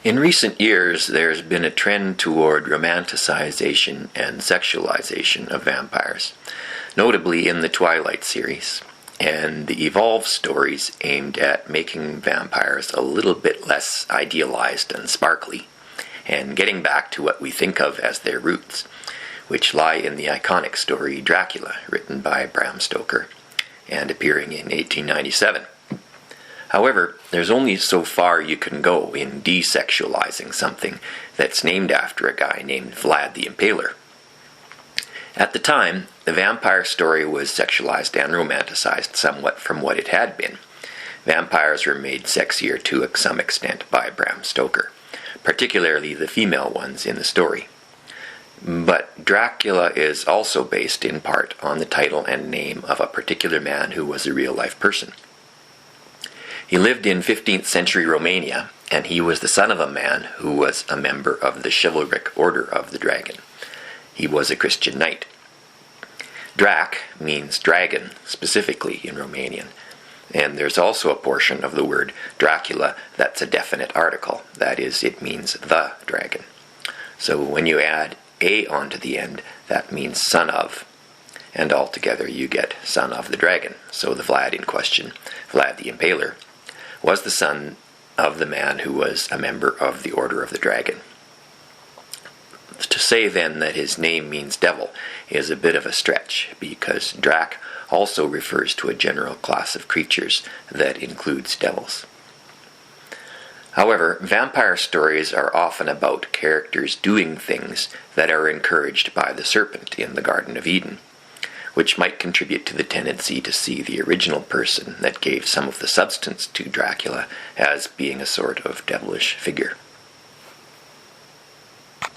In recent years, there's been a trend toward romanticization and sexualization of vampires, notably in the Twilight series, and the Evolve stories aimed at making vampires a little bit less idealized and sparkly, and getting back to what we think of as their roots, which lie in the iconic story Dracula, written by Bram Stoker, and appearing in 1897. However, there's only so far you can go in desexualizing something that's named after a guy named Vlad the Impaler. At the time, the vampire story was sexualized and romanticized somewhat from what it had been. Vampires were made sexier to some extent by Bram Stoker, particularly the female ones in the story. But Dracula is also based in part on the title and name of a particular man who was a real-life person. He lived in 15th century Romania, and he was the son of a man who was a member of the chivalric Order of the Dragon. He was a Christian knight. Drac means dragon, specifically in Romanian, and there's also a portion of the word Dracula that's a definite article. That is, it means the dragon. So when you add a onto the end, that means son of, and altogether you get son of the dragon. So the Vlad in question, Vlad the Impaler, was the son of the man who was a member of the Order of the Dragon. To say then that his name means devil is a bit of a stretch, because Drac also refers to a general class of creatures that includes devils. However, vampire stories are often about characters doing things that are encouraged by the serpent in the Garden of Eden, which might contribute to the tendency to see the original person that gave some of the substance to Dracula as being a sort of devilish figure.